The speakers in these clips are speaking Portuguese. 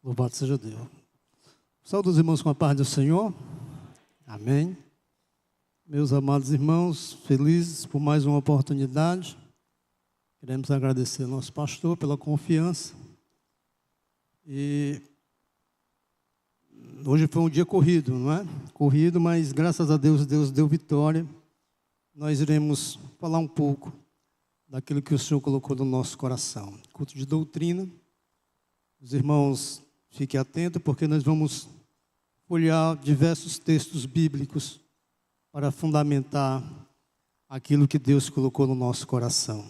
Louvado seja Deus. Saúde os irmãos com a paz do Senhor. Amém. Meus amados irmãos, felizes por mais uma oportunidade. Queremos agradecer ao nosso pastor pela confiança. E hoje foi um dia corrido, não é? Corrido, mas graças a Deus, Deus deu vitória. Nós iremos falar um pouco daquilo que o Senhor colocou no nosso coração. Culto de doutrina. Os irmãos, fiquem atentos, porque nós vamos olhar diversos textos bíblicos para fundamentar aquilo que Deus colocou no nosso coração.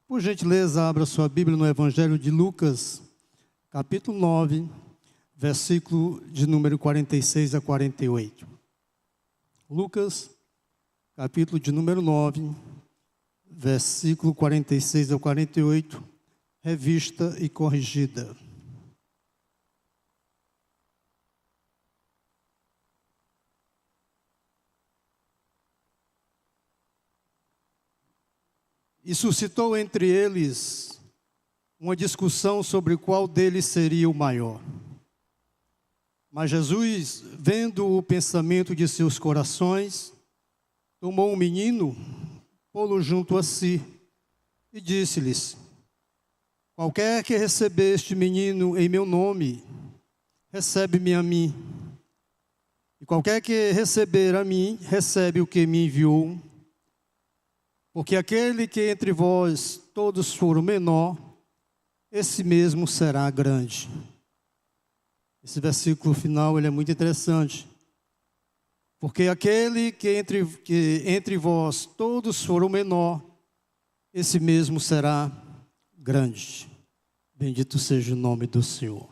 Por gentileza, abra sua Bíblia no Evangelho de Lucas, capítulo 9, versículo de número 46 a 48. Lucas, capítulo de número 9, versículo 46 a 48, revista e corrigida. E suscitou entre eles uma discussão sobre qual deles seria o maior. Mas Jesus, vendo o pensamento de seus corações, tomou um menino, pô-lo junto a si, e disse-lhes: qualquer que receber este menino em meu nome, recebe-me a mim. E qualquer que receber a mim, recebe o que me enviou. Porque aquele que entre vós todos for o menor, esse mesmo será grande. Esse versículo final ele é muito interessante. Porque aquele que entre vós todos for o menor, esse mesmo será grande. Bendito seja o nome do Senhor.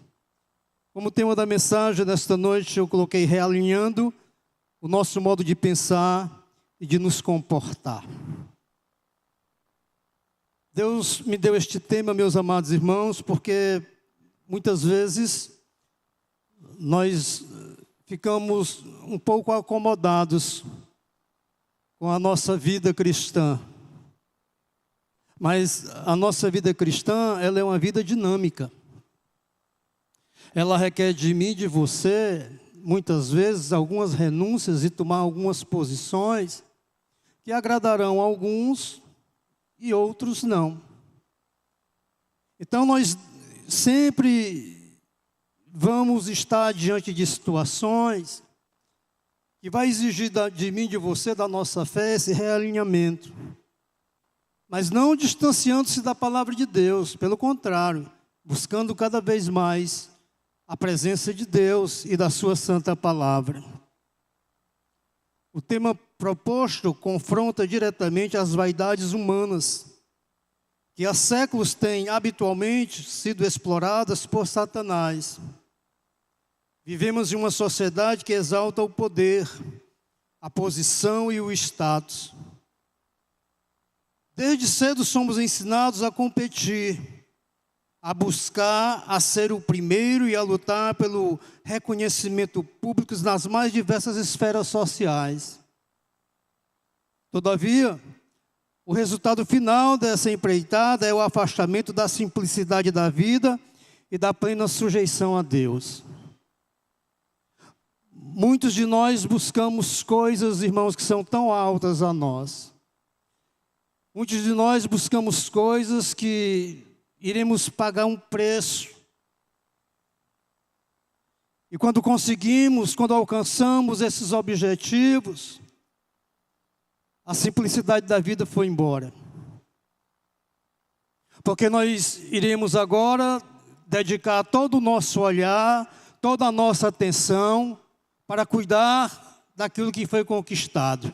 Como tema da mensagem desta noite, eu coloquei realinhando o nosso modo de pensar e de nos comportar. Deus me deu este tema, meus amados irmãos, porque muitas vezes nós ficamos um pouco acomodados com a nossa vida cristã. Mas a nossa vida cristã, ela é uma vida dinâmica. Ela requer de mim e de você, muitas vezes, algumas renúncias e tomar algumas posições que agradarão a alguns e outros não. Então nós sempre vamos estar diante de situações que vai exigir de mim e de você, da nossa fé, esse realinhamento. Mas não distanciando-se da palavra de Deus, pelo contrário, buscando cada vez mais a presença de Deus e da sua santa palavra. O tema proposto confronta diretamente as vaidades humanas, que há séculos têm habitualmente sido exploradas por Satanás. Vivemos em uma sociedade que exalta o poder, a posição e o status. Desde cedo somos ensinados a competir, a buscar, a ser o primeiro e a lutar pelo reconhecimento público nas mais diversas esferas sociais. Todavia, o resultado final dessa empreitada é o afastamento da simplicidade da vida e da plena sujeição a Deus. Muitos de nós buscamos coisas, irmãos, que são tão altas a nós. Muitos de nós buscamos coisas que iremos pagar um preço. E quando conseguimos, quando alcançamos esses objetivos, a simplicidade da vida foi embora. Porque nós iremos agora dedicar todo o nosso olhar, toda a nossa atenção para cuidar daquilo que foi conquistado.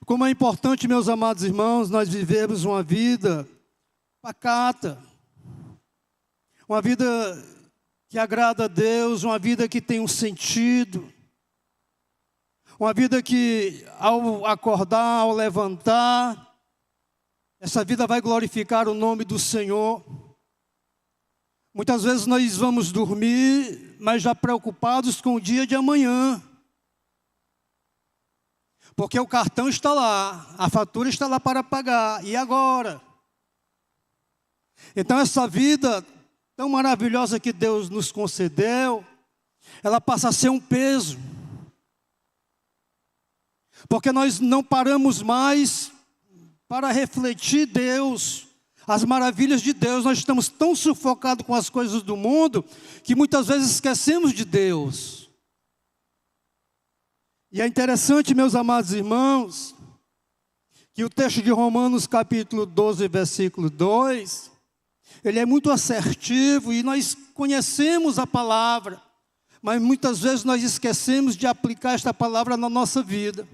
Como é importante, meus amados irmãos, nós vivermos uma vida pacata, uma vida que agrada a Deus, uma vida que tem um sentido, uma vida que ao acordar, ao levantar, essa vida vai glorificar o nome do Senhor. Muitas vezes nós vamos dormir, mas já preocupados com o dia de amanhã. Porque o cartão está lá, a fatura está lá para pagar. E agora? Então essa vida tão maravilhosa que Deus nos concedeu, ela passa a ser um peso. Porque nós não paramos mais para refletir Deus, as maravilhas de Deus. Nós estamos tão sufocados com as coisas do mundo, que muitas vezes esquecemos de Deus. E é interessante, meus amados irmãos, que o texto de Romanos capítulo 12, versículo 2, ele é muito assertivo e nós conhecemos a palavra, mas muitas vezes nós esquecemos de aplicar esta palavra na nossa vida.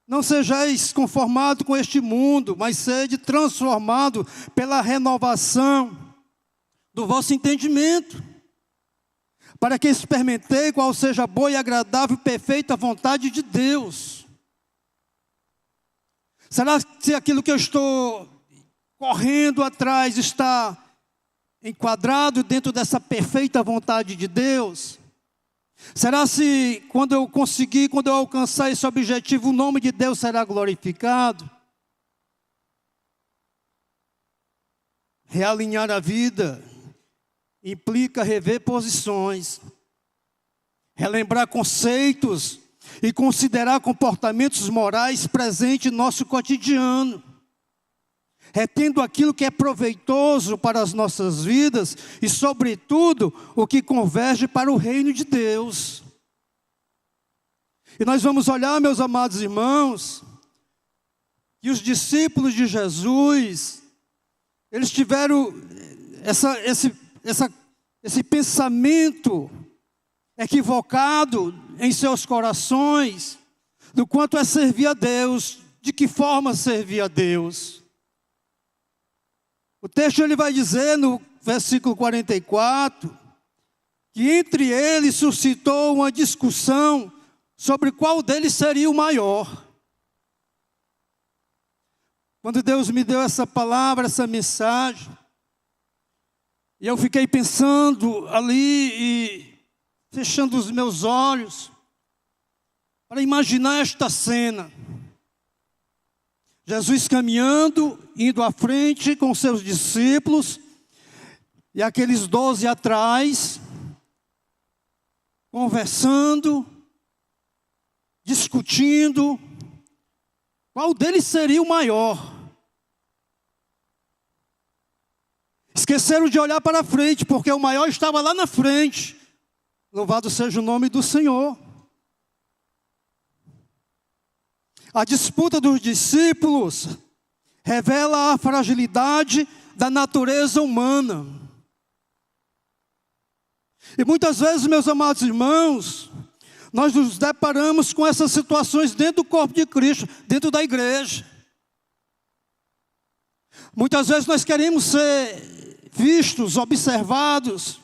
Não sejais conformado com este mundo, mas sede transformado pela renovação do vosso entendimento, para que experimentei qual seja a boa e agradável e perfeita vontade de Deus. Será que aquilo que eu estou correndo atrás está enquadrado dentro dessa perfeita vontade de Deus? Será se quando eu alcançar esse objetivo, o nome de Deus será glorificado? Realinhar a vida implica rever posições, relembrar conceitos e considerar comportamentos morais presentes em nosso cotidiano, retendo aquilo que é proveitoso para as nossas vidas e, sobretudo, o que converge para o reino de Deus. E nós vamos olhar, meus amados irmãos, que os discípulos de Jesus, eles tiveram esse pensamento equivocado em seus corações, do quanto é servir a Deus, de que forma servir a Deus. O texto ele vai dizer no versículo 44, que entre eles suscitou uma discussão sobre qual deles seria o maior. Quando Deus me deu essa palavra, essa mensagem, e eu fiquei pensando ali e fechando os meus olhos para imaginar esta cena. Jesus caminhando, indo à frente com seus discípulos, e aqueles 12 atrás, conversando, discutindo, qual deles seria o maior. Esqueceram de olhar para frente, porque o maior estava lá na frente. Louvado seja o nome do Senhor. A disputa dos discípulos revela a fragilidade da natureza humana. E muitas vezes, meus amados irmãos, nós nos deparamos com essas situações dentro do corpo de Cristo, dentro da igreja. Muitas vezes nós queremos ser vistos, observados.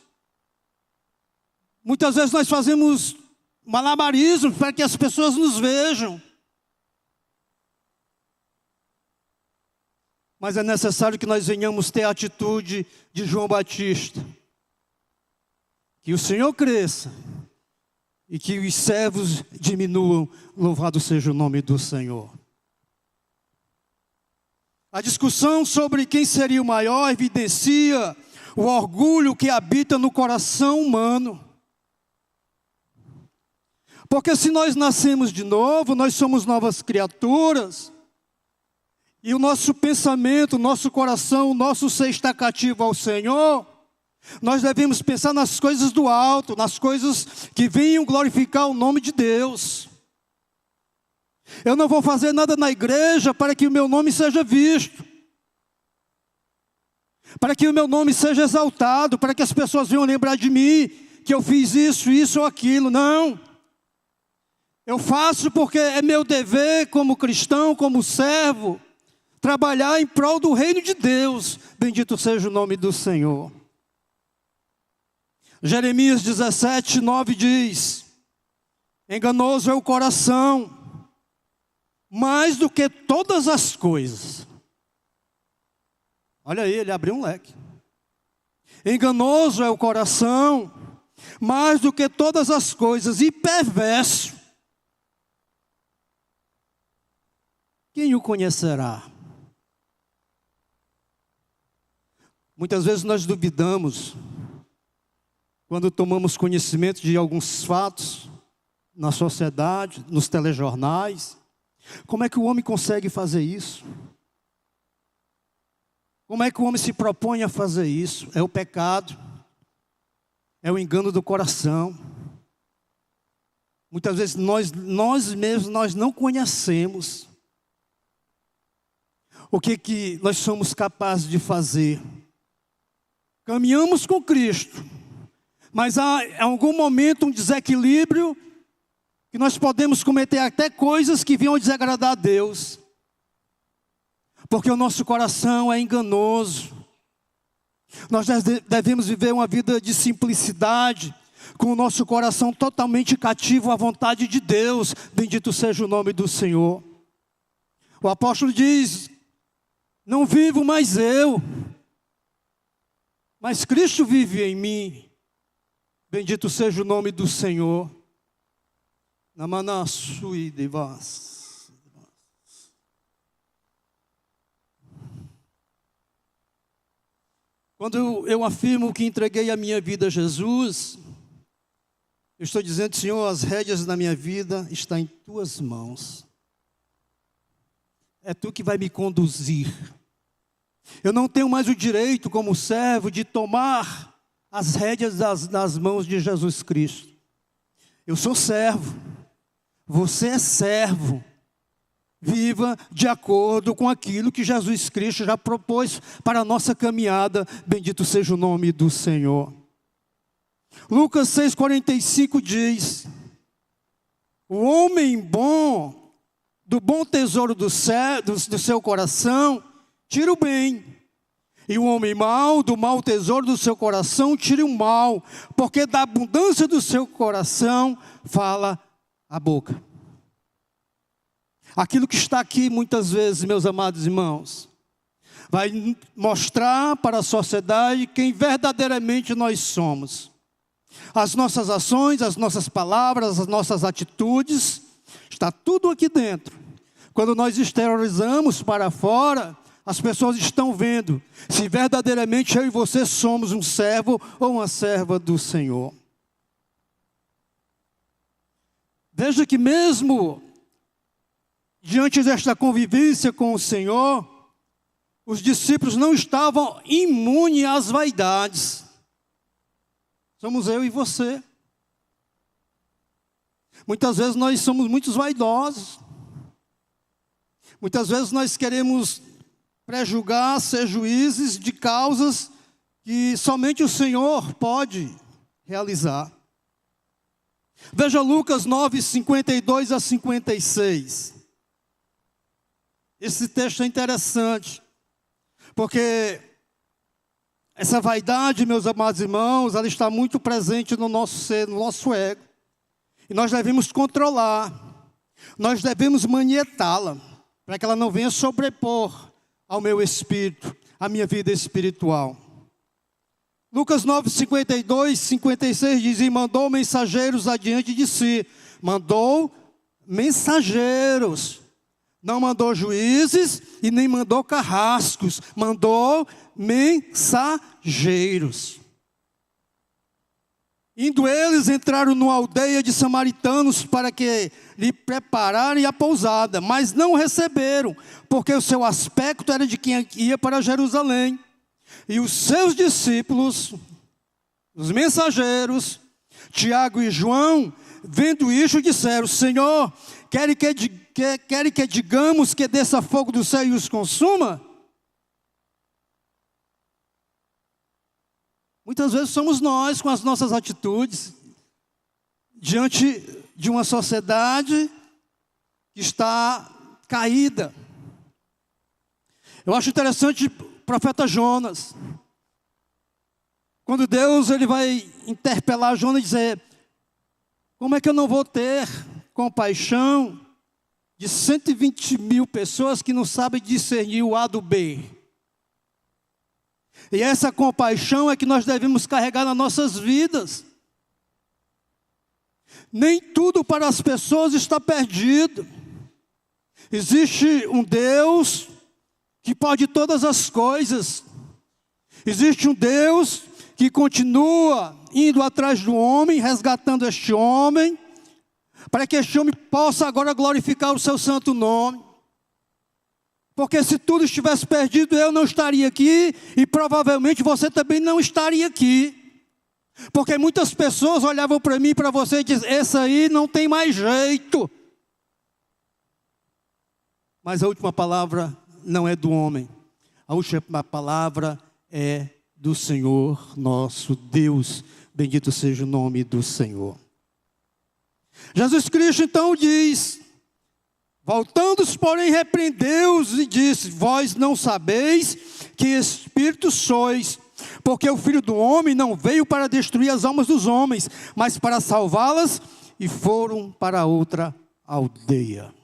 Muitas vezes nós fazemos malabarismo para que as pessoas nos vejam. Mas é necessário que nós venhamos ter a atitude de João Batista. Que o Senhor cresça e que os servos diminuam. Louvado seja o nome do Senhor. A discussão sobre quem seria o maior evidencia o orgulho que habita no coração humano. Porque se nós nascemos de novo, nós somos novas criaturas. E o nosso pensamento, o nosso coração, o nosso ser está cativo ao Senhor, nós devemos pensar nas coisas do alto, nas coisas que venham glorificar o nome de Deus. Eu não vou fazer nada na igreja para que o meu nome seja visto, para que o meu nome seja exaltado, para que as pessoas venham lembrar de mim, que eu fiz isso ou aquilo. Não. Eu faço porque é meu dever como cristão, como servo, trabalhar em prol do reino de Deus. Bendito seja o nome do Senhor. Jeremias 17, 9 diz: enganoso é o coração, mais do que todas as coisas. Olha aí, ele abriu um leque. Enganoso é o coração, mais do que todas as coisas, e perverso. Quem o conhecerá? Muitas vezes nós duvidamos quando tomamos conhecimento de alguns fatos na sociedade, nos telejornais. Como é que o homem consegue fazer isso? Como é que o homem se propõe a fazer isso? É o pecado, é o engano do coração. Muitas vezes nós mesmos nós não conhecemos o que nós somos capazes de fazer. Caminhamos com Cristo, mas há em algum momento um desequilíbrio que nós podemos cometer até coisas que venham desagradar a Deus. Porque o nosso coração é enganoso. Nós devemos viver uma vida de simplicidade, com o nosso coração totalmente cativo à vontade de Deus. Bendito seja o nome do Senhor. O apóstolo diz: não vivo mais eu, mas Cristo vive em mim. Bendito seja o nome do Senhor. Namanasui devas. Quando eu afirmo que entreguei a minha vida a Jesus, eu estou dizendo: Senhor, as rédeas da minha vida estão em tuas mãos. É tu que vai me conduzir. Eu não tenho mais o direito, como servo, de tomar as rédeas das mãos de Jesus Cristo. Eu sou servo. Você é servo. Viva de acordo com aquilo que Jesus Cristo já propôs para a nossa caminhada. Bendito seja o nome do Senhor. Lucas 6,45 diz: o homem bom, do bom tesouro do seu coração, tira o bem. E o homem mau, do mau tesouro do seu coração, tira o mal. Porque da abundância do seu coração, fala a boca. Aquilo que está aqui muitas vezes, meus amados irmãos, vai mostrar para a sociedade quem verdadeiramente nós somos. As nossas ações, as nossas palavras, as nossas atitudes, está tudo aqui dentro. Quando nós exteriorizamos para fora, as pessoas estão vendo se verdadeiramente eu e você somos um servo ou uma serva do Senhor. Veja que mesmo diante desta convivência com o Senhor, os discípulos não estavam imunes às vaidades. Somos eu e você. Muitas vezes nós somos muito vaidosos. Muitas vezes nós queremos prejulgar, ser juízes de causas que somente o Senhor pode realizar. Veja Lucas 9, 52 a 56. Esse texto é interessante, porque essa vaidade, meus amados irmãos, ela está muito presente no nosso ser, no nosso ego. E nós devemos controlar, nós devemos manietá-la, para que ela não venha sobrepor ao meu espírito, à minha vida espiritual. Lucas 9, 52, 56 diz: e mandou mensageiros adiante de si. Mandou mensageiros. Não mandou juízes e nem mandou carrascos. Mandou mensageiros. Indo eles, entraram numa aldeia de samaritanos para que lhe prepararem a pousada. Mas não receberam, porque o seu aspecto era de quem ia para Jerusalém. E os seus discípulos, os mensageiros, Tiago e João, vendo isto, disseram: Senhor, quer que digamos que desça fogo do céu e os consuma? Muitas vezes somos nós, com as nossas atitudes, diante de uma sociedade que está caída. Eu acho interessante o profeta Jonas. Quando Deus ele vai interpelar Jonas e dizer: como é que eu não vou ter compaixão de 120.000 pessoas que não sabem discernir o A do B? E essa compaixão é que nós devemos carregar nas nossas vidas. Nem tudo para as pessoas está perdido. Existe um Deus que pode todas as coisas. Existe um Deus que continua indo atrás do homem, resgatando este homem, para que este homem possa agora glorificar o seu santo nome. Porque se tudo estivesse perdido, eu não estaria aqui e provavelmente você também não estaria aqui. Porque muitas pessoas olhavam para mim e para você e diziam, esse aí não tem mais jeito. Mas a última palavra não é do homem. A última palavra é do Senhor nosso Deus. Bendito seja o nome do Senhor. Jesus Cristo então diz, voltando-se, porém, repreendeu-os e disse, vós não sabeis que espírito sois, porque o Filho do Homem não veio para destruir as almas dos homens, mas para salvá-las, e foram para outra aldeia.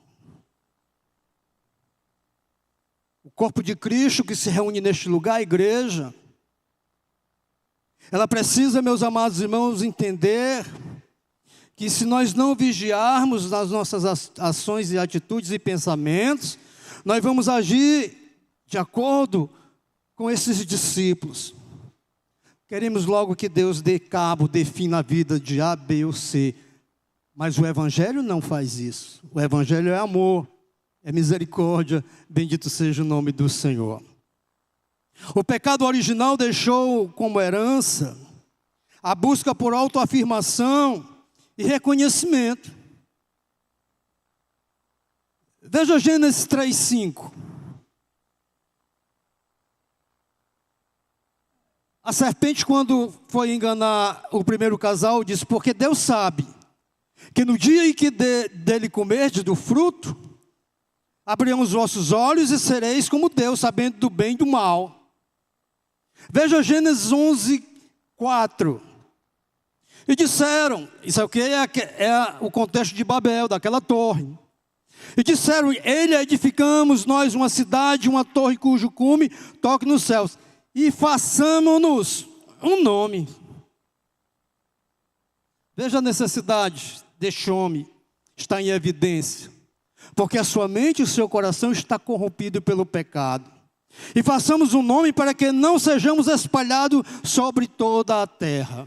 O corpo de Cristo que se reúne neste lugar, a igreja, ela precisa, meus amados irmãos, entender que se nós não vigiarmos nas nossas ações e atitudes e pensamentos, nós vamos agir de acordo com esses discípulos. Queremos logo que Deus dê cabo, defina a vida de A, B ou C. Mas o Evangelho não faz isso. O Evangelho é amor, é misericórdia, bendito seja o nome do Senhor. O pecado original deixou como herança a busca por autoafirmação e reconhecimento. Veja Gênesis 3:5. A serpente, quando foi enganar o primeiro casal, disse, porque Deus sabe que no dia em que dele comerdes do fruto, abrirão os vossos olhos e sereis como Deus, sabendo do bem e do mal. Veja Gênesis 11:4. E disseram, isso aqui é o contexto de Babel, daquela torre. E disseram, ele edificamos nós uma cidade, uma torre cujo cume toque nos céus. E façamo-nos um nome. Veja a necessidade deste homem, está em evidência. Porque a sua mente e o seu coração está corrompido pelo pecado. E façamos um nome para que não sejamos espalhados sobre toda a terra.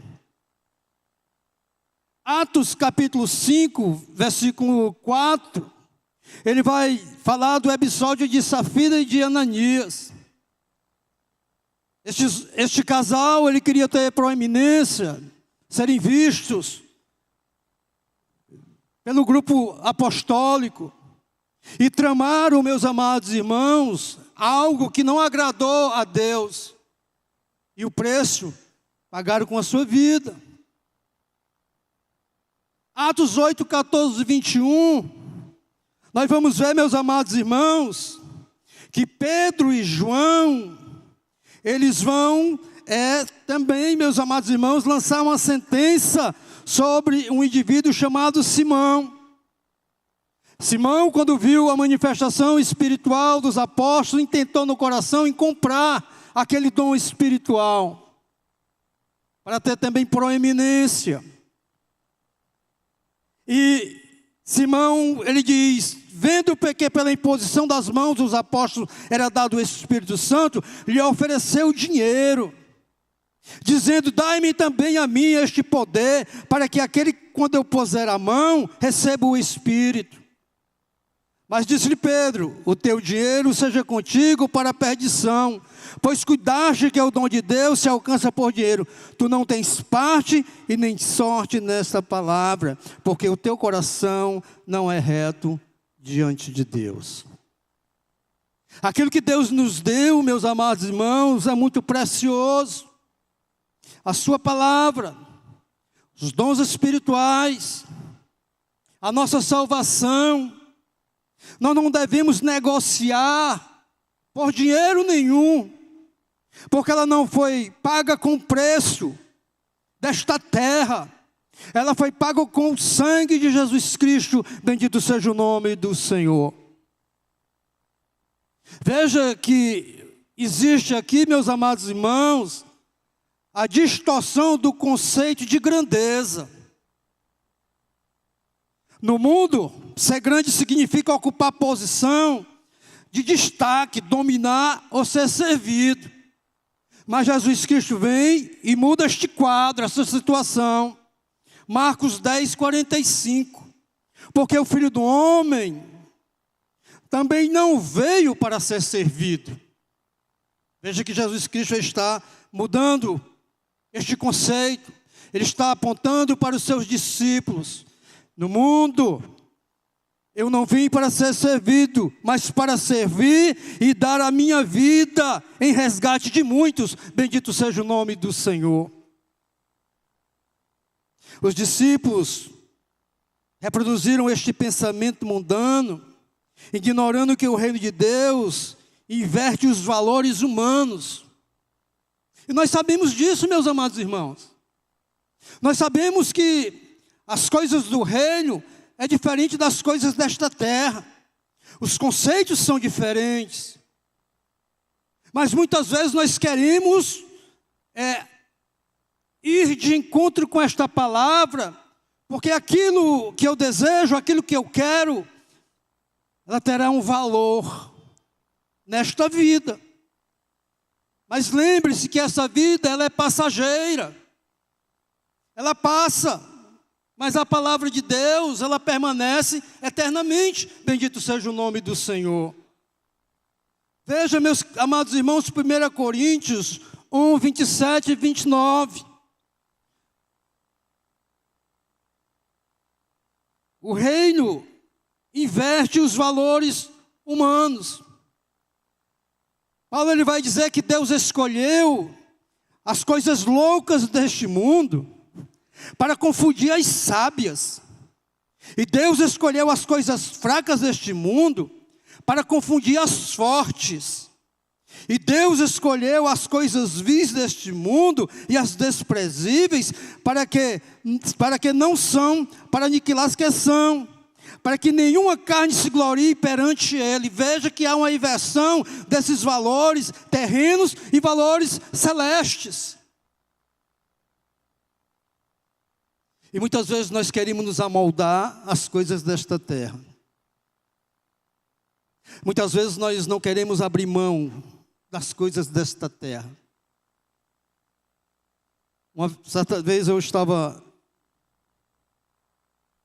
Atos capítulo 5, versículo 4, ele vai falar do episódio de Safira e de Ananias. Este casal, ele queria ter proeminência, serem vistos pelo grupo apostólico. E tramaram, meus amados irmãos, algo que não agradou a Deus. E o preço pagaram com a sua vida. Atos 8, 14 e 21, nós vamos ver, meus amados irmãos, que Pedro e João, eles vão também, meus amados irmãos, lançar uma sentença sobre um indivíduo chamado Simão. Simão, quando viu a manifestação espiritual dos apóstolos, intentou no coração em comprar aquele dom espiritual, para ter também proeminência. E Simão, ele diz, vendo que pela imposição das mãos dos apóstolos era dado o Espírito Santo, lhe ofereceu dinheiro, dizendo, dai-me também a mim este poder, para que aquele, quando eu puser a mão, receba o Espírito. Mas disse-lhe Pedro, o teu dinheiro seja contigo para a perdição, pois cuidaste que o dom de Deus se alcança por dinheiro. Tu não tens parte e nem sorte nesta palavra, porque o teu coração não é reto diante de Deus. Aquilo que Deus nos deu, meus amados irmãos, é muito precioso. A sua palavra, os dons espirituais, a nossa salvação. Nós não devemos negociar por dinheiro nenhum, porque ela não foi paga com preço desta terra, ela foi paga com o sangue de Jesus Cristo, bendito seja o nome do Senhor. Veja que existe aqui, meus amados irmãos, a distorção do conceito de grandeza. No mundo, ser grande significa ocupar posição de destaque, dominar ou ser servido. Mas Jesus Cristo vem e muda este quadro, essa situação. Marcos 10, 45. Porque o Filho do Homem também não veio para ser servido. Veja que Jesus Cristo está mudando este conceito. Ele está apontando para os seus discípulos. No mundo, eu não vim para ser servido, mas para servir e dar a minha vida em resgate de muitos. Bendito seja o nome do Senhor. Os discípulos reproduziram este pensamento mundano, ignorando que o reino de Deus inverte os valores humanos. E nós sabemos disso, meus amados irmãos. Nós sabemos que as coisas do reino é diferente das coisas desta terra. Os conceitos são diferentes. Mas muitas vezes nós queremos ir de encontro com esta palavra, porque aquilo que eu desejo, aquilo que eu quero, ela terá um valor nesta vida. Mas lembre-se que essa vida, ela é passageira. Ela passa, mas a palavra de Deus, ela permanece eternamente. Bendito seja o nome do Senhor. Veja, meus amados irmãos, 1 Coríntios 1, 27 e 29. O reino inverte os valores humanos. Paulo ele vai dizer que Deus escolheu as coisas loucas deste mundo para confundir as sábias. E Deus escolheu as coisas fracas deste mundo para confundir as fortes. E Deus escolheu as coisas vis deste mundo e as desprezíveis para que não são, para aniquilar as que são, para que nenhuma carne se glorie perante Ele. Veja que há uma inversão desses valores terrenos e valores celestes. E muitas vezes nós queremos nos amoldar às coisas desta terra. Muitas vezes nós não queremos abrir mão das coisas desta terra. Uma certa vez eu estava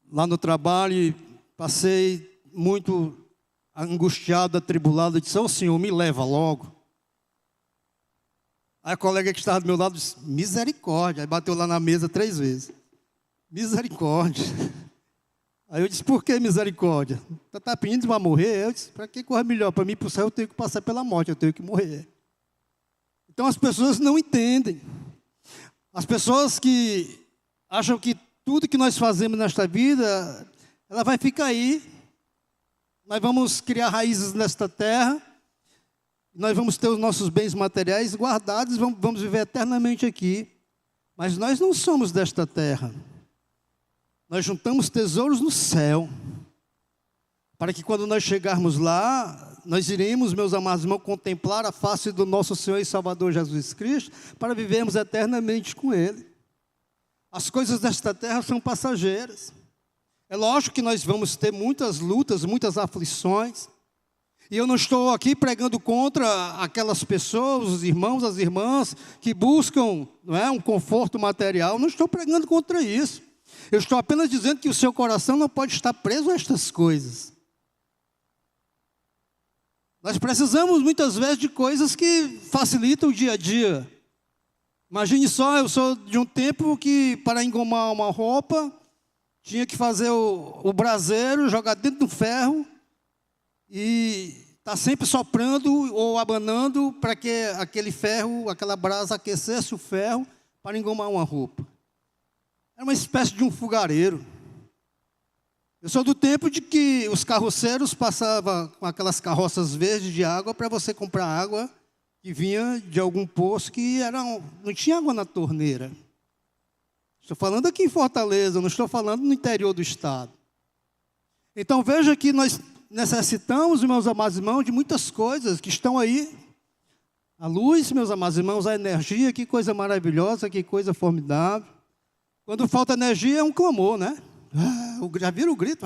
lá no trabalho e passei muito angustiado, atribulado. Eu disse: "Ô Senhor, me leva logo." Aí a colega que estava do meu lado disse: "Misericórdia." Aí bateu lá na mesa 3 vezes. Misericórdia. Aí eu disse: "Por que misericórdia? Você está pedindo para morrer?" Eu disse: "Para que correr melhor? Para mim, para o céu, eu tenho que passar pela morte, eu tenho que morrer." Então as pessoas não entendem. As pessoas que acham que tudo que nós fazemos nesta vida, ela vai ficar aí. Nós vamos criar raízes nesta terra. Nós vamos ter os nossos bens materiais guardados, vamos viver eternamente aqui. Mas nós não somos desta terra. Nós juntamos tesouros no céu, para que quando nós chegarmos lá, nós iremos, meus amados irmãos, contemplar a face do nosso Senhor e Salvador Jesus Cristo, para vivermos eternamente com Ele. As coisas desta terra são passageiras. É lógico que nós vamos ter muitas lutas, muitas aflições, e eu não estou aqui pregando contra aquelas pessoas, os irmãos, as irmãs, que buscam, não é, um conforto material. Não estou pregando contra isso. Eu estou apenas dizendo que o seu coração não pode estar preso a estas coisas. Nós precisamos muitas vezes de coisas que facilitam o dia a dia. Imagine só, eu sou de um tempo que para engomar uma roupa, tinha que fazer o braseiro, jogar dentro do ferro e está sempre soprando ou abanando para que aquele ferro, aquela brasa aquecesse o ferro para engomar uma roupa. Era uma espécie de um fogareiro. Eu sou do tempo de que os carroceiros passavam com aquelas carroças verdes de água para você comprar água que vinha de algum poço que não tinha água na torneira. Estou falando aqui em Fortaleza, não estou falando no interior do estado. Então veja que nós necessitamos, meus amados irmãos, de muitas coisas que estão aí. A luz, meus amados irmãos, a energia, que coisa maravilhosa, que coisa formidável. Quando falta energia é um clamor, né? Já viram o grito?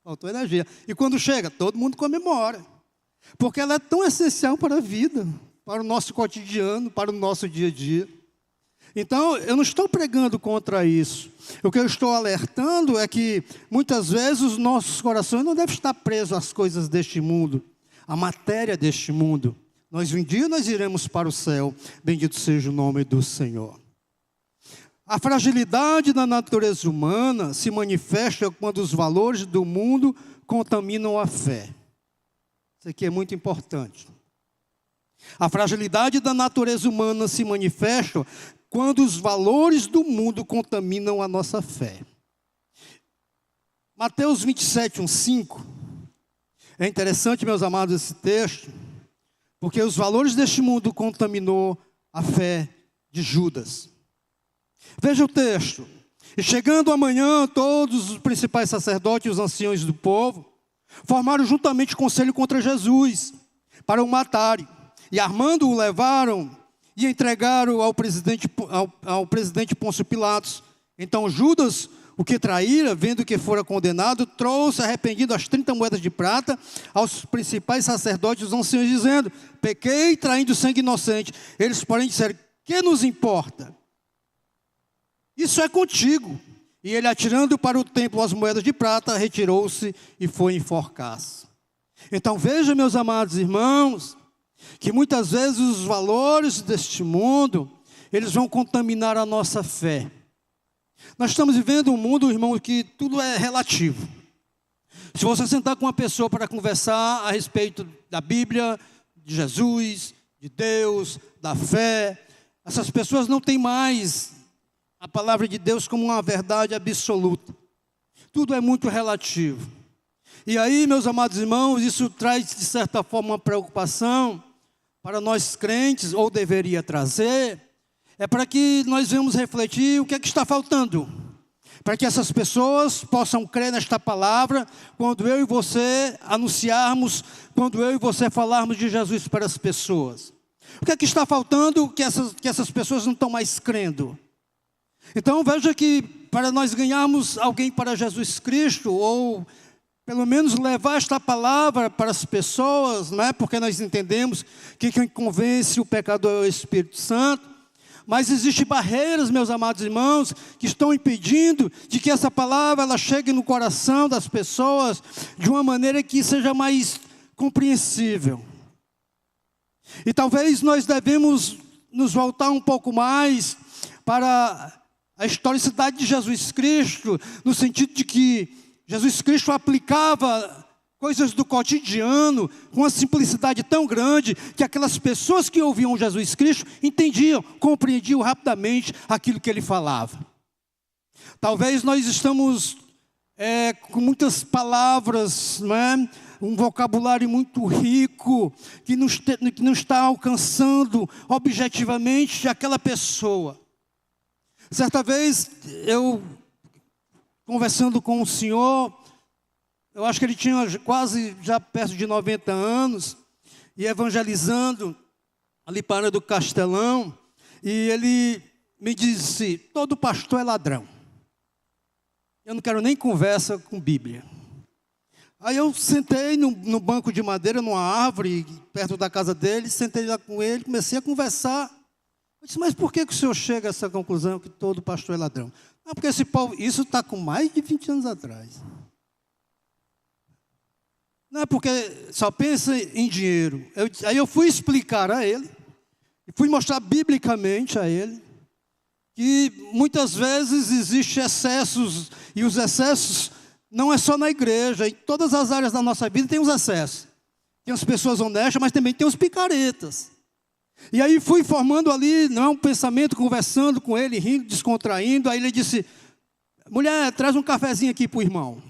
Faltou energia. E quando chega, todo mundo comemora. Porque ela é tão essencial para a vida. para o nosso cotidiano, para o nosso dia a dia. Então, eu não estou pregando contra isso. O que eu estou alertando é que, muitas vezes, os nossos corações não devem estar presos às coisas deste mundo, à matéria deste mundo. Um dia nós iremos para o céu, bendito seja o nome do Senhor. A fragilidade da natureza humana se manifesta quando os valores do mundo contaminam a fé. Isso aqui é muito importante. A fragilidade da natureza humana se manifesta quando os valores do mundo contaminam a nossa fé. Mateus 27, 5. É interessante, meus amados, esse texto, porque os valores deste mundo contaminou a fé de Judas. Veja o texto. E chegando amanhã, todos os principais sacerdotes e os anciões do povo formaram juntamente conselho contra Jesus, para o matarem. E armando-o, levaram e entregaram ao presidente Pôncio Pilatos. Então Judas, o que traíra, vendo que fora condenado, trouxe arrependido as 30 moedas de prata aos principais sacerdotes e os anciões, dizendo: pequei traindo sangue inocente. Eles, porém, disseram: que nos importa? Isso é contigo. E ele, atirando para o templo as moedas de prata, retirou-se e foi enforcar-se. Então veja, meus amados irmãos, que muitas vezes os valores deste mundo, eles vão contaminar a nossa fé. Nós estamos vivendo um mundo, irmão, que tudo é relativo. Se você sentar com uma pessoa para conversar a respeito da Bíblia, de Jesus, de Deus, da fé, essas pessoas não têm mais a palavra de Deus como uma verdade absoluta. Tudo é muito relativo. E aí, meus amados irmãos, isso traz de certa forma uma preocupação para nós crentes, ou deveria trazer, é para que nós venhamos refletir o que é que está faltando, para que essas pessoas possam crer nesta palavra, quando eu e você anunciarmos, quando eu e você falarmos de Jesus para as pessoas. O que é que está faltando que essas pessoas não estão mais crendo? Então veja que para nós ganharmos alguém para Jesus Cristo, ou pelo menos levar esta palavra para as pessoas, não é? Porque nós entendemos que quem convence o pecador é o Espírito Santo, mas existem barreiras, meus amados irmãos, que estão impedindo de que essa palavra ela chegue no coração das pessoas de uma maneira que seja mais compreensível. E talvez nós devemos nos voltar um pouco mais para a historicidade de Jesus Cristo, no sentido de que Jesus Cristo aplicava coisas do cotidiano com uma simplicidade tão grande que aquelas pessoas que ouviam Jesus Cristo entendiam, compreendiam rapidamente aquilo que ele falava. Talvez nós estamos com muitas palavras, não é? Um vocabulário muito rico que não está alcançando objetivamente aquela pessoa. Certa vez eu, conversando com o senhor, eu acho que ele tinha quase já perto de 90 anos, e evangelizando ali para do Castelão, e ele me disse: todo pastor é ladrão. Eu não quero nem conversa com Bíblia. Aí eu sentei no banco de madeira, numa árvore, perto da casa dele, sentei lá com ele, comecei a conversar. Eu disse: mas por que o senhor chega a essa conclusão que todo pastor é ladrão? Não, porque esse povo, isso está com mais de 20 anos atrás. Não é porque só pensa em dinheiro. Aí eu fui explicar a ele, e fui mostrar biblicamente a ele, que muitas vezes existem excessos, e os excessos não é só na igreja, em todas as áreas da nossa vida tem os excessos. Tem as pessoas honestas, mas também tem os picaretas. E aí fui formando ali, não é, um pensamento, conversando com ele, rindo, descontraindo. Aí ele disse: mulher, traz um cafezinho aqui para o irmão.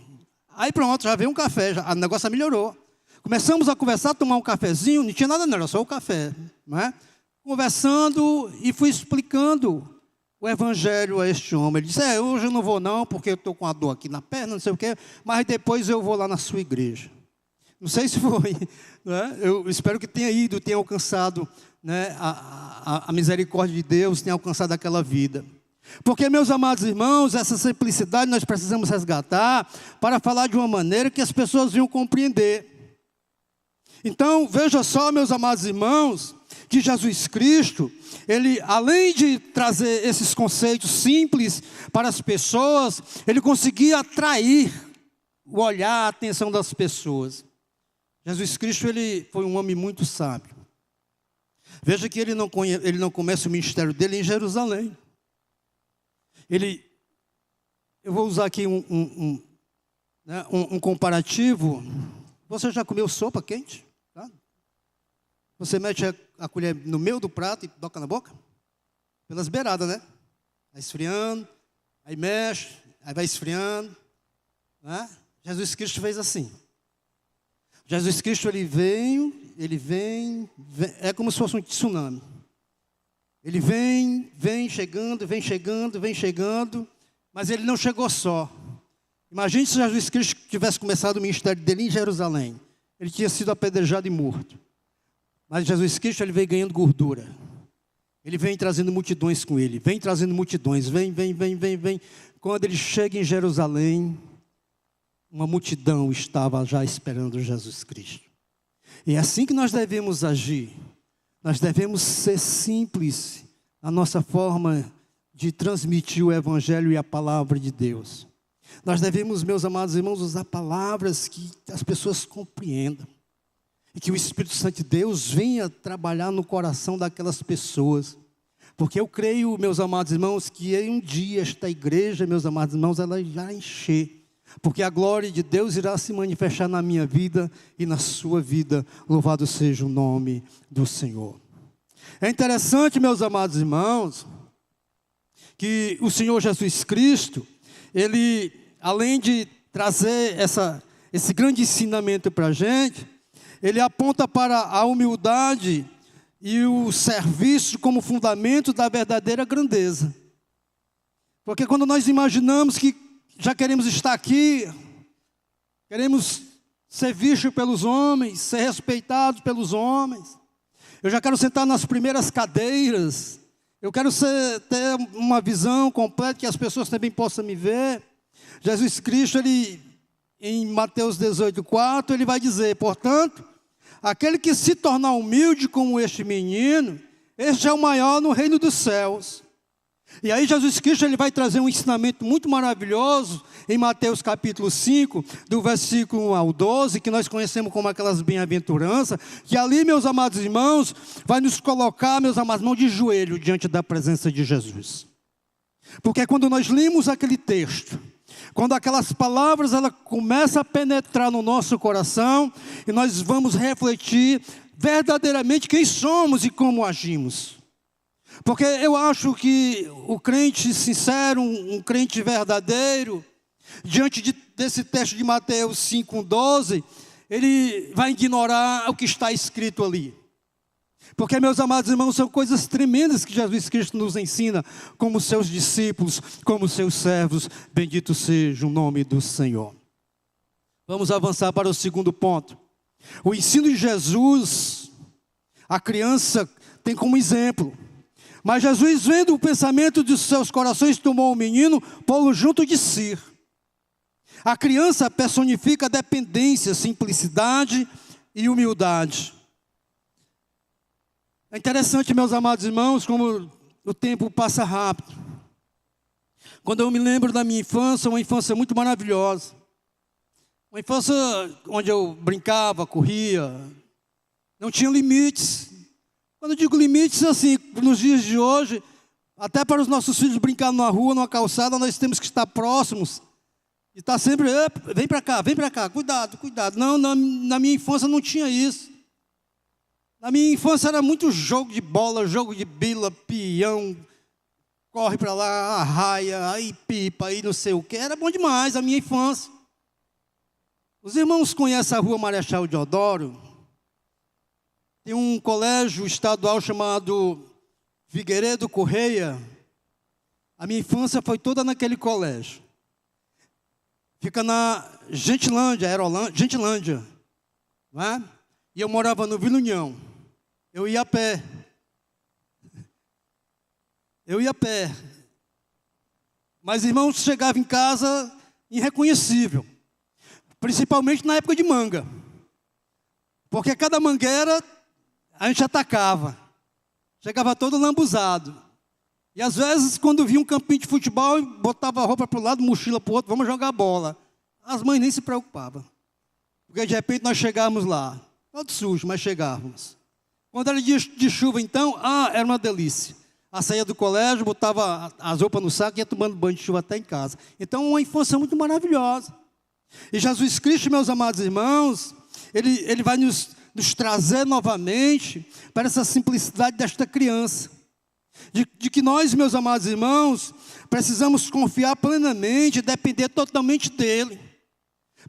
Aí pronto, já veio um café, o negócio melhorou. Começamos a conversar, tomar um cafezinho, não tinha nada não, era só o café, não é? Conversando, e fui explicando o evangelho a este homem. Ele disse: hoje eu não vou não, porque eu estou com a dor aqui na perna, não sei o quê, mas depois eu vou lá na sua igreja. Não sei se foi, né? Eu espero que tenha ido, tenha alcançado, né, a misericórdia de Deus, tenha alcançado aquela vida. Porque, meus amados irmãos, essa simplicidade nós precisamos resgatar para falar de uma maneira que as pessoas venham compreender. Então, veja só, meus amados irmãos, que Jesus Cristo, ele, além de trazer esses conceitos simples para as pessoas, ele conseguia atrair o olhar, a atenção das pessoas. Jesus Cristo, ele foi um homem muito sábio. Veja que ele não começa o ministério dele em Jerusalém. Eu vou usar aqui um comparativo. Você já comeu sopa quente? Tá? Você mete a colher no meio do prato e toca na boca? Pelas beiradas, né? Vai esfriando, aí mexe, aí vai esfriando. Né? Jesus Cristo fez assim. Jesus Cristo, ele vem, é como se fosse um tsunami. Ele vem chegando, mas ele não chegou só. Imagine se Jesus Cristo tivesse começado o ministério dele em Jerusalém. Ele tinha sido apedrejado e morto. Mas Jesus Cristo, ele veio ganhando gordura. Ele vem trazendo multidões com ele. Vem trazendo multidões. Vem. Quando ele chega em Jerusalém, uma multidão estava já esperando Jesus Cristo. E é assim que nós devemos agir. Nós devemos ser simples na nossa forma de transmitir o Evangelho e a palavra de Deus. Nós devemos, meus amados irmãos, usar palavras que as pessoas compreendam. E que o Espírito Santo de Deus venha trabalhar no coração daquelas pessoas. Porque eu creio, meus amados irmãos, que em um dia esta igreja, meus amados irmãos, ela irá encher. Porque a glória de Deus irá se manifestar na minha vida e na sua vida. Louvado seja o nome do Senhor. É interessante, meus amados irmãos, que o Senhor Jesus Cristo, ele, além de trazer esse grande ensinamento para a gente, ele aponta para a humildade e o serviço como fundamento da verdadeira grandeza. Porque quando nós imaginamos que já queremos estar aqui, queremos ser vistos pelos homens, ser respeitados pelos homens, eu já quero sentar nas primeiras cadeiras, eu quero ter uma visão completa que as pessoas também possam me ver. Jesus Cristo, ele, em Mateus 18:4, ele vai dizer: portanto, aquele que se tornar humilde como este menino, este é o maior no reino dos céus. E aí Jesus Cristo, ele vai trazer um ensinamento muito maravilhoso em Mateus capítulo 5, do versículo 1 ao 12, que nós conhecemos como aquelas bem-aventuranças, que ali, meus amados irmãos, vai nos colocar, meus amados irmãos, de joelho diante da presença de Jesus. Porque quando nós lemos aquele texto, quando aquelas palavras ela começam a penetrar no nosso coração, e nós vamos refletir verdadeiramente quem somos e como agimos. Porque eu acho que o crente sincero, um crente verdadeiro, diante desse texto de Mateus 5:12, ele vai ignorar o que está escrito ali. Porque, meus amados irmãos, são coisas tremendas que Jesus Cristo nos ensina, como seus discípulos, como seus servos. Bendito seja o nome do Senhor. Vamos avançar para o segundo ponto. O ensino de Jesus, a criança tem como exemplo. Mas Jesus, vendo o pensamento de seus corações, tomou o menino, pô-lo junto de si. A criança personifica dependência, simplicidade e humildade. É interessante, meus amados irmãos, como o tempo passa rápido. Quando eu me lembro da minha infância, uma infância muito maravilhosa. Uma infância onde eu brincava, corria, não tinha limites. Quando eu digo limites, assim, nos dias de hoje, até para os nossos filhos brincar na rua, numa calçada, nós temos que estar próximos. E estar sempre, vem para cá, cuidado. Não, na minha infância não tinha isso. Na minha infância era muito jogo de bola, jogo de bila, peão, corre para lá, arraia, aí pipa, aí não sei o que. Era bom demais a minha infância. Os irmãos conhecem a rua Marechal Deodoro? Tem um colégio estadual chamado Figueiredo Correia. A minha infância foi toda naquele colégio. Fica na Gentilândia, Gentilândia. Não é? E eu morava no Vila União. Eu ia a pé. Mas, irmãos, chegava em casa irreconhecível. Principalmente na época de manga. Porque cada mangueira a gente atacava. chegava todo lambuzado. E às vezes, quando via um campinho de futebol, botava a roupa para o lado, mochila para o outro, vamos jogar bola. As mães nem se preocupavam. Porque de repente nós chegávamos lá, todo sujo, mas chegávamos. Quando era dia de chuva, então, era uma delícia. A saía do colégio, botava as roupas no saco e ia tomando banho de chuva até em casa. Então, uma infância muito maravilhosa. E Jesus Cristo, meus amados irmãos, Ele vai nos trazer novamente para essa simplicidade desta criança. De que nós, meus amados irmãos, precisamos confiar plenamente, depender totalmente dEle.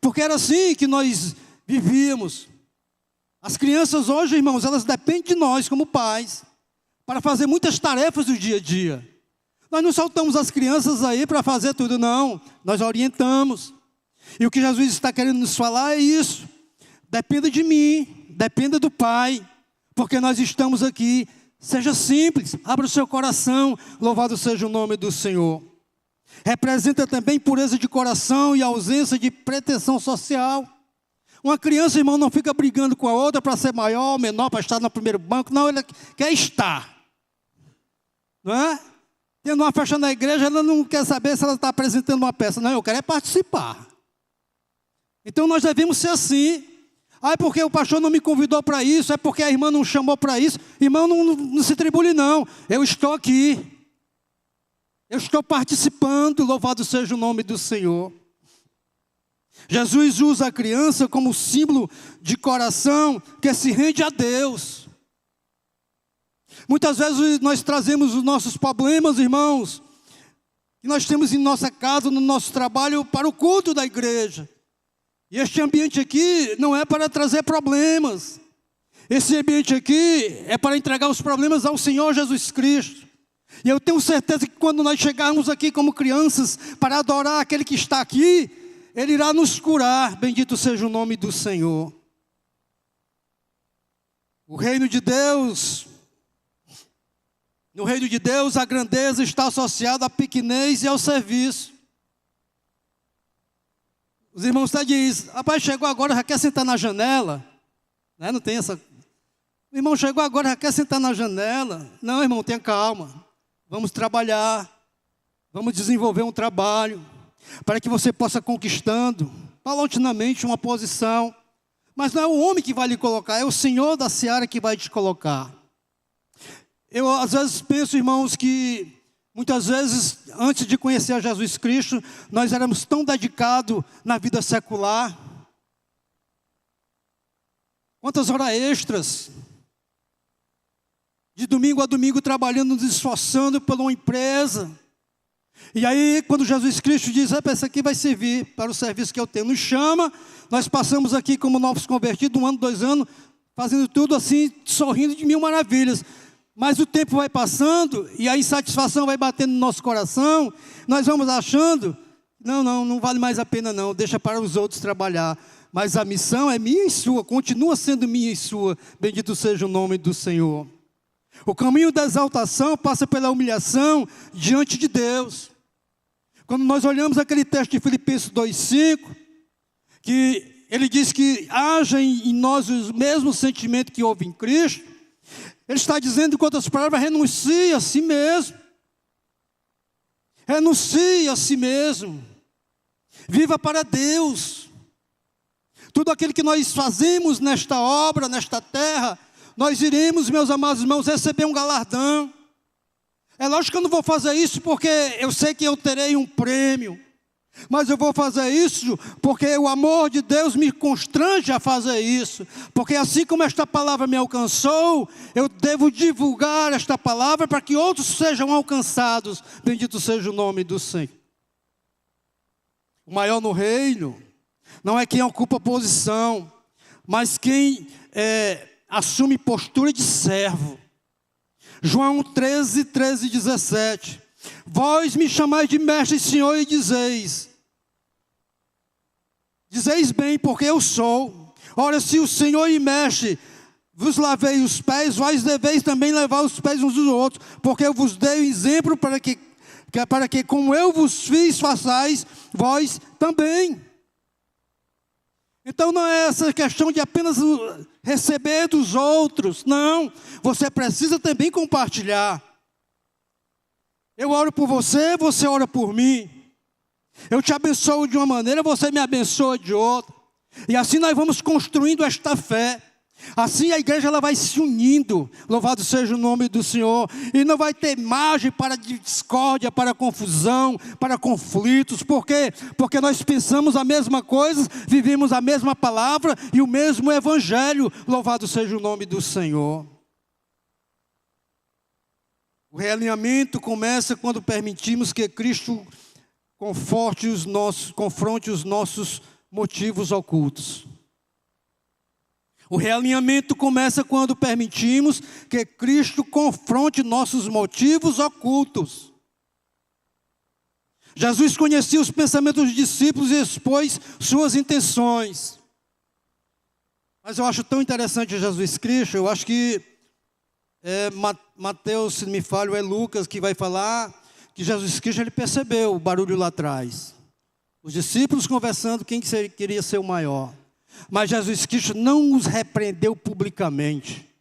Porque era assim que nós vivíamos. As crianças hoje, irmãos, elas dependem de nós como pais, para fazer muitas tarefas do dia a dia. Nós não soltamos as crianças aí para fazer tudo, não. Nós orientamos. E o que Jesus está querendo nos falar é isso. Dependa de mim, dependa do Pai, porque nós estamos aqui. Seja simples, abra o seu coração, louvado seja o nome do Senhor. Representa também pureza de coração e ausência de pretensão social. Uma criança, irmão, não fica brigando com a outra para ser maior ou menor, para estar no primeiro banco. Não, ela quer estar. Não é? Tendo uma festa na igreja, ela não quer saber se ela está apresentando uma peça. Não, eu quero é participar. Então nós devemos ser assim. É porque o pastor não me convidou para isso, é porque a irmã não chamou para isso. Irmão, não se tribule não, eu estou aqui. Eu estou participando, louvado seja o nome do Senhor. Jesus usa a criança como símbolo de coração que se rende a Deus. Muitas vezes nós trazemos os nossos problemas, irmãos, que nós temos em nossa casa, no nosso trabalho, para o culto da igreja. E este ambiente aqui não é para trazer problemas. Esse ambiente aqui é para entregar os problemas ao Senhor Jesus Cristo. E eu tenho certeza que quando nós chegarmos aqui como crianças para adorar aquele que está aqui, Ele irá nos curar. Bendito seja o nome do Senhor. O reino de Deus, no reino de Deus, a grandeza está associada à pequenez e ao serviço. Os irmãos até dizem, rapaz, chegou agora, já quer sentar na janela. Né? Não tem essa... O irmão chegou agora, já quer sentar na janela. Não, irmão, tenha calma. Vamos trabalhar. Vamos desenvolver um trabalho. Para que você possa conquistando, paulatinamente, uma posição. Mas não é o homem que vai lhe colocar, é o Senhor da seara que vai te colocar. Eu, às vezes, penso, irmãos, que... Muitas vezes, antes de conhecer a Jesus Cristo, nós éramos tão dedicados na vida secular. Quantas horas extras, de domingo a domingo, trabalhando, nos esforçando por uma empresa. E aí, quando Jesus Cristo diz, essa aqui vai servir para o serviço que eu tenho, nos chama, nós passamos aqui como novos convertidos, 1 ano, 2 anos, fazendo tudo assim, sorrindo de mil maravilhas. Mas o tempo vai passando e a insatisfação vai batendo no nosso coração. Nós vamos achando, não vale mais a pena não, deixa para os outros trabalhar. Mas a missão é minha e sua, continua sendo minha e sua. Bendito seja o nome do Senhor. O caminho da exaltação passa pela humilhação diante de Deus. Quando nós olhamos aquele texto de Filipenses 2,5, que ele diz que haja em nós o mesmo sentimento que houve em Cristo, ele está dizendo, com outras palavras, renuncie a si mesmo. Renuncie a si mesmo. Viva para Deus. Tudo aquilo que nós fazemos nesta obra, nesta terra, nós iremos, meus amados irmãos, receber um galardão. É lógico que eu não vou fazer isso porque eu sei que eu terei um prêmio. Mas eu vou fazer isso porque o amor de Deus me constrange a fazer isso. Porque assim como esta palavra me alcançou, eu devo divulgar esta palavra para que outros sejam alcançados. Bendito seja o nome do Senhor. O maior no reino não é quem ocupa posição, mas quem assume postura de servo. João 13, 17. Vós me chamais de mestre e senhor e dizeis bem, porque eu sou. Ora, se o Senhor e mestre vos lavei os pés, vós deveis também lavar os pés uns dos outros, porque eu vos dei exemplo para que como eu vos fiz, façais vós também. Então não é essa questão de apenas receber dos outros, não. Você precisa também compartilhar. Eu oro por você, você ora por mim. Eu te abençoo de uma maneira, você me abençoa de outra. E assim nós vamos construindo esta fé. Assim a igreja ela vai se unindo, louvado seja o nome do Senhor, e não vai ter margem para discórdia, para confusão, para conflitos. Por quê? Porque nós pensamos a mesma coisa, vivemos a mesma palavra e o mesmo evangelho, louvado seja o nome do Senhor. O realinhamento começa quando permitimos que Cristo confronte os nossos motivos ocultos. O realinhamento começa quando permitimos que Cristo confronte nossos motivos ocultos. Jesus conhecia os pensamentos dos discípulos e expôs suas intenções. Mas eu acho tão interessante Jesus Cristo, eu acho que Mateus, se não me falho, é Lucas que vai falar que Jesus Cristo ele percebeu o barulho lá atrás. Os discípulos conversando, quem queria ser o maior. Mas Jesus Cristo não os repreendeu publicamente.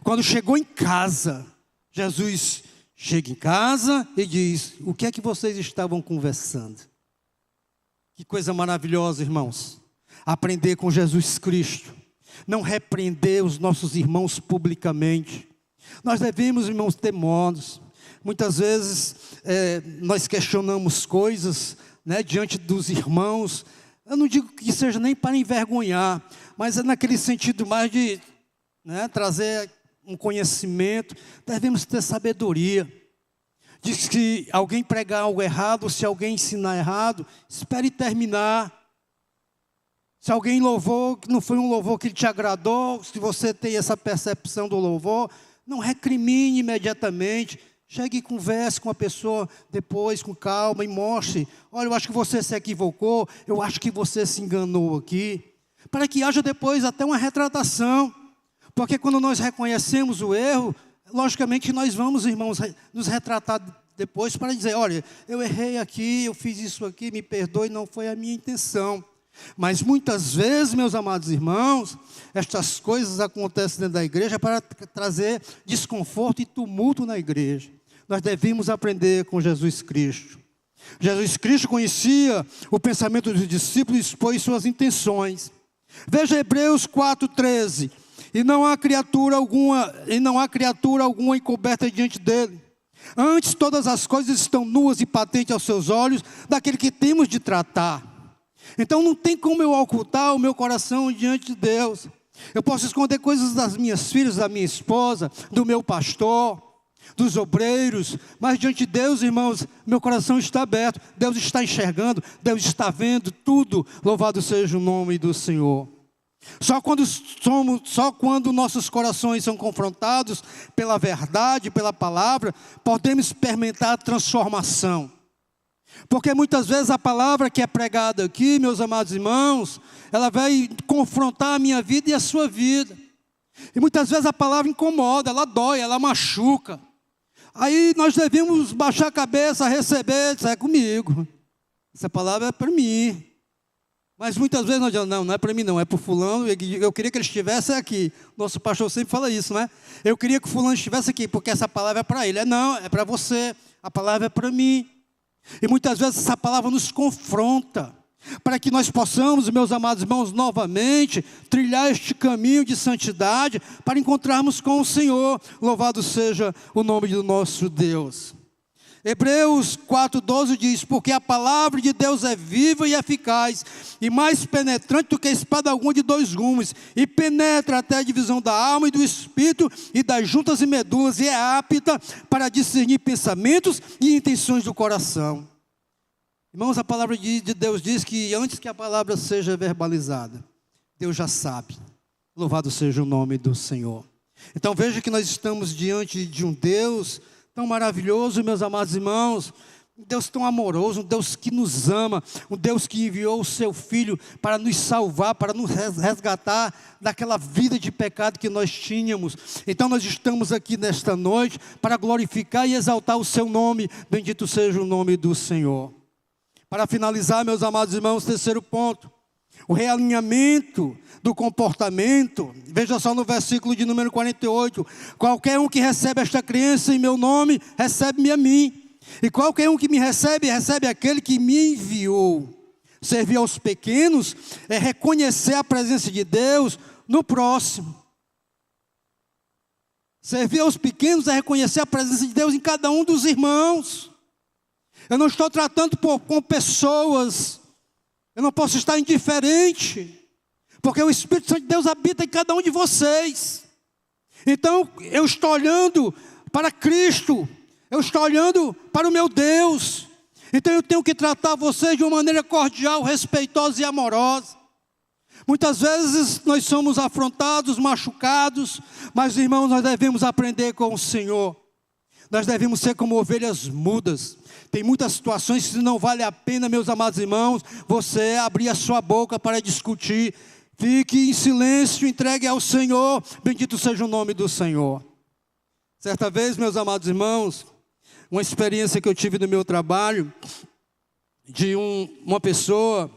Quando chegou em casa, Jesus chega em casa e diz: o que é que vocês estavam conversando? Que coisa maravilhosa, irmãos. Aprender com Jesus Cristo. Não repreender os nossos irmãos publicamente. Nós devemos, irmãos, ter modos. Muitas vezes nós questionamos coisas, né, diante dos irmãos. Eu não digo que seja nem para envergonhar, mas é naquele sentido mais de, né, trazer um conhecimento. Devemos ter sabedoria. Diz que alguém pregar algo errado, se alguém ensinar errado, espere terminar. Se alguém louvou, que não foi um louvor que te agradou, se você tem essa percepção do louvor, não recrimine imediatamente. Chegue e converse com a pessoa depois, com calma, e mostre: olha, eu acho que você se equivocou, eu acho que você se enganou aqui. Para que haja depois até uma retratação. Porque quando nós reconhecemos o erro, logicamente nós vamos, irmãos, nos retratar depois para dizer: olha, eu errei aqui, eu fiz isso aqui, me perdoe, não foi a minha intenção. Mas muitas vezes, meus amados irmãos, estas coisas acontecem dentro da igreja para trazer desconforto e tumulto na igreja. Nós devemos aprender com Jesus Cristo. Jesus Cristo conhecia o pensamento dos discípulos e expôs suas intenções. Veja Hebreus 4:13. E não há criatura alguma encoberta diante dele. Antes todas as coisas estão nuas e patentes aos seus olhos, daquele que temos de tratar. Então não tem como eu ocultar o meu coração diante de Deus. Eu posso esconder coisas das minhas filhas, da minha esposa, do meu pastor, dos obreiros, mas diante de Deus, irmãos, meu coração está aberto. Deus está enxergando, Deus está vendo tudo. Louvado seja o nome do Senhor. Só quando nossos corações são confrontados pela verdade, pela palavra, podemos experimentar a transformação. Porque muitas vezes a palavra que é pregada aqui, meus amados irmãos, ela vai confrontar a minha vida e a sua vida. E muitas vezes a palavra incomoda, ela dói, ela machuca. Aí nós devemos baixar a cabeça, receber, isso é comigo. Essa palavra é para mim. Mas muitas vezes nós dizemos: não é para mim não, é para o fulano, eu queria que ele estivesse aqui. Nosso pastor sempre fala isso, né? Eu queria que o fulano estivesse aqui, porque essa palavra é para ele. Não, é para você, a palavra é para mim. E muitas vezes essa palavra nos confronta, para que nós possamos, meus amados irmãos, novamente trilhar este caminho de santidade, para encontrarmos com o Senhor. Louvado seja o nome do nosso Deus. Hebreus 4:12 diz: porque a palavra de Deus é viva e eficaz, e mais penetrante do que espada alguma de dois gumes, e penetra até a divisão da alma e do espírito, e das juntas e medulas, e é apta para discernir pensamentos e intenções do coração. Irmãos, a palavra de Deus diz que antes que a palavra seja verbalizada, Deus já sabe. Louvado seja o nome do Senhor. Então veja que nós estamos diante de um Deus tão maravilhoso, meus amados irmãos, um Deus tão amoroso, um Deus que nos ama, um Deus que enviou o seu Filho para nos salvar, para nos resgatar daquela vida de pecado que nós tínhamos. Então nós estamos aqui nesta noite para glorificar e exaltar o seu nome. Bendito seja o nome do Senhor. Para finalizar, meus amados irmãos, terceiro ponto: o realinhamento do comportamento. Veja só no versículo de número 48, qualquer um que recebe esta criança em meu nome, recebe-me a mim. E qualquer um que me recebe, recebe aquele que me enviou. Servir aos pequenos é reconhecer a presença de Deus no próximo. Servir aos pequenos é reconhecer a presença de Deus em cada um dos irmãos. Eu não estou tratando com pessoas. Eu não posso estar indiferente. Porque o Espírito Santo de Deus habita em cada um de vocês. Então, eu estou olhando para Cristo. Eu estou olhando para o meu Deus. Então, eu tenho que tratar vocês de uma maneira cordial, respeitosa e amorosa. Muitas vezes nós somos afrontados, machucados, mas irmãos, nós devemos aprender com o Senhor. Nós devemos ser como ovelhas mudas. Tem muitas situações que não vale a pena, meus amados irmãos, você abrir a sua boca para discutir. Fique em silêncio, entregue ao Senhor, bendito seja o nome do Senhor. Certa vez, meus amados irmãos, uma experiência que eu tive no meu trabalho, de uma pessoa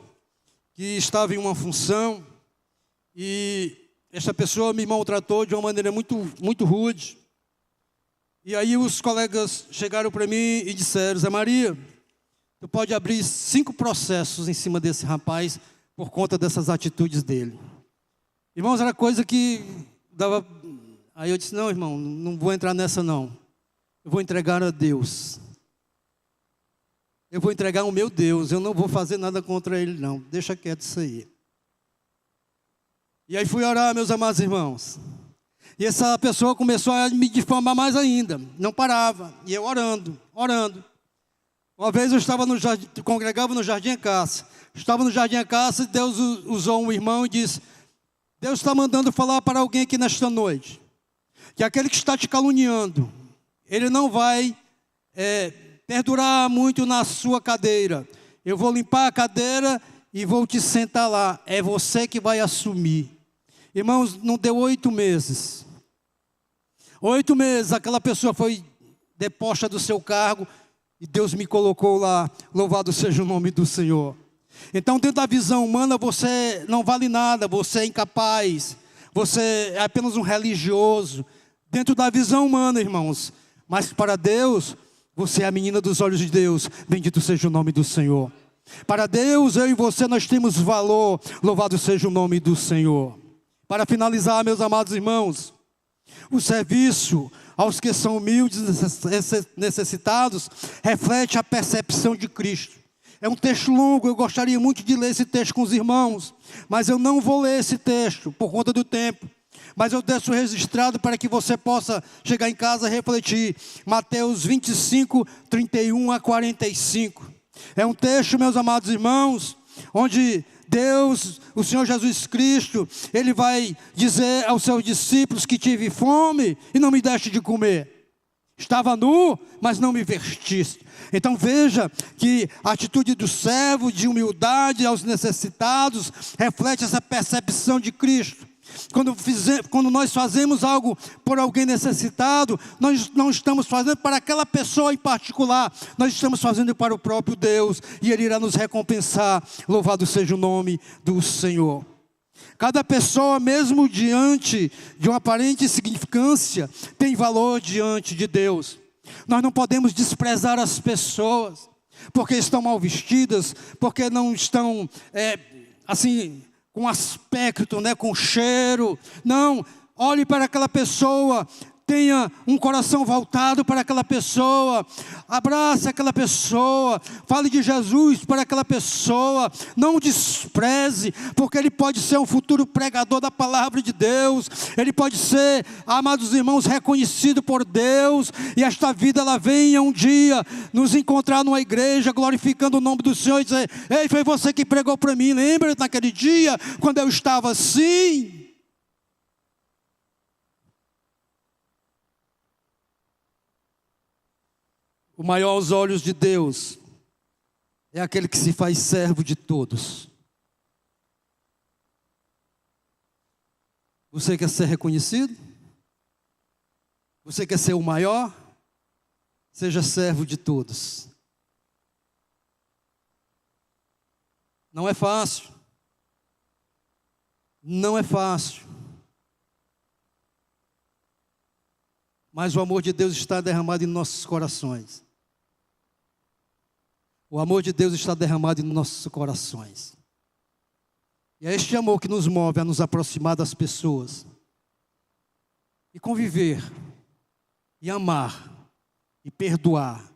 que estava em uma função, e essa pessoa me maltratou de uma maneira muito rude. E aí os colegas chegaram para mim e disseram: Zé Maria, tu pode abrir 5 processos em cima desse rapaz por conta dessas atitudes dele. Irmãos, era coisa que dava... Aí eu disse: não, irmão, não vou entrar nessa não. Eu vou entregar a Deus. Eu vou entregar o meu Deus. Eu não vou fazer nada contra ele não. Deixa quieto isso aí. E aí fui orar, meus amados irmãos. E essa pessoa começou a me difamar mais ainda. Não parava. E eu orando. Uma vez eu estava no jardim, congregava no Jardim Acácia. Estava no Jardim Acácia e Deus usou um irmão e disse: Deus está mandando falar para alguém aqui nesta noite, que aquele que está te caluniando, ele não vai perdurar muito na sua cadeira. Eu vou limpar a cadeira e vou te sentar lá. É você que vai assumir. Irmãos, não deu 8 meses. 8 meses, aquela pessoa foi deposta do seu cargo e Deus me colocou lá. Louvado seja o nome do Senhor. Então, dentro da visão humana, você não vale nada, você é incapaz, você é apenas um religioso. Dentro da visão humana, irmãos, mas para Deus, você é a menina dos olhos de Deus, bendito seja o nome do Senhor. Para Deus, eu e você, nós temos valor, louvado seja o nome do Senhor. Para finalizar, meus amados irmãos, o serviço aos que são humildes e necessitados reflete a percepção de Cristo. É um texto longo, eu gostaria muito de ler esse texto com os irmãos, mas eu não vou ler esse texto por conta do tempo. Mas eu deixo registrado para que você possa chegar em casa e refletir. Mateus 25, 31 a 45. É um texto, meus amados irmãos, onde Deus, o Senhor Jesus Cristo, Ele vai dizer aos seus discípulos que tive fome e não me deste de comer. Estava nu, mas não me vestiste. Então veja que a atitude do servo, de humildade aos necessitados, reflete essa percepção de Cristo. Quando nós fazemos algo por alguém necessitado, nós não estamos fazendo para aquela pessoa em particular, nós estamos fazendo para o próprio Deus, e Ele irá nos recompensar. Louvado seja o nome do Senhor. Cada pessoa, mesmo diante de uma aparente insignificância, tem valor diante de Deus. Nós não podemos desprezar as pessoas, porque estão mal vestidas, porque não estão, com aspecto, com cheiro. Não, olhe para aquela pessoa, tenha um coração voltado para aquela pessoa, abrace aquela pessoa, fale de Jesus para aquela pessoa, não o despreze, porque ele pode ser um futuro pregador da palavra de Deus, ele pode ser, amados irmãos, reconhecido por Deus, e esta vida ela venha um dia nos encontrar numa igreja, glorificando o nome do Senhor, e dizer: ei, foi você que pregou para mim, lembra naquele dia, quando eu estava assim? O maior aos olhos de Deus é aquele que se faz servo de todos. Você quer ser reconhecido? Você quer ser o maior? Seja servo de todos. Não é fácil. Não é fácil. Mas o amor de Deus está derramado em nossos corações. O amor de Deus está derramado em nossos corações. E é este amor que nos move a nos aproximar das pessoas. E conviver. E amar. E perdoar.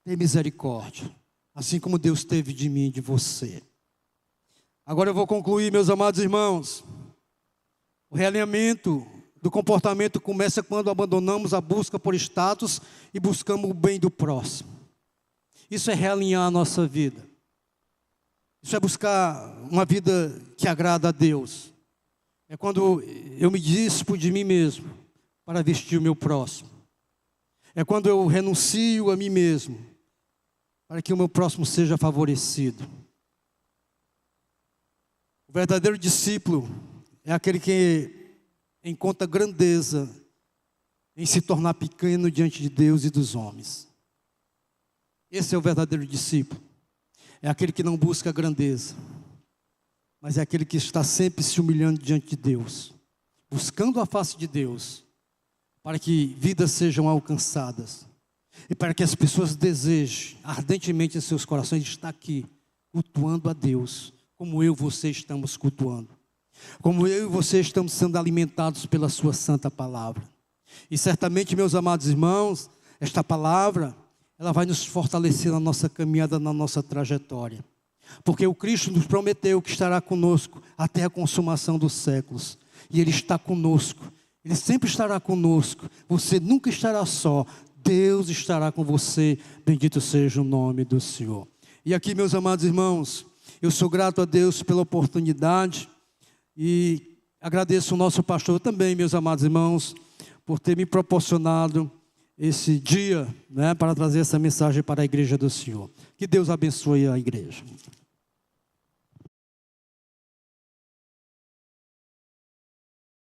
Ter misericórdia. Assim como Deus teve de mim e de você. Agora eu vou concluir, meus amados irmãos. O realinhamento do comportamento começa quando abandonamos a busca por status e buscamos o bem do próximo. Isso é realinhar a nossa vida. Isso é buscar uma vida que agrada a Deus. É quando eu me dispo de mim mesmo para vestir o meu próximo. É quando eu renuncio a mim mesmo para que o meu próximo seja favorecido. O verdadeiro discípulo é aquele que encontra grandeza em se tornar pequeno diante de Deus e dos homens. Esse é o verdadeiro discípulo. É aquele que não busca grandeza, mas é aquele que está sempre se humilhando diante de Deus, buscando a face de Deus, para que vidas sejam alcançadas e para que as pessoas desejem ardentemente em seus corações estar aqui, cultuando a Deus, como eu e você estamos cultuando. Como eu e você estamos sendo alimentados pela sua santa palavra. E certamente, meus amados irmãos, esta palavra, ela vai nos fortalecer na nossa caminhada, na nossa trajetória. Porque o Cristo nos prometeu que estará conosco até a consumação dos séculos. E Ele está conosco. Ele sempre estará conosco. Você nunca estará só. Deus estará com você. Bendito seja o nome do Senhor. E aqui, meus amados irmãos, eu sou grato a Deus pela oportunidade. E agradeço o nosso pastor também, meus amados irmãos, por ter me proporcionado esse dia, para trazer essa mensagem para a igreja do Senhor. Que Deus abençoe a igreja.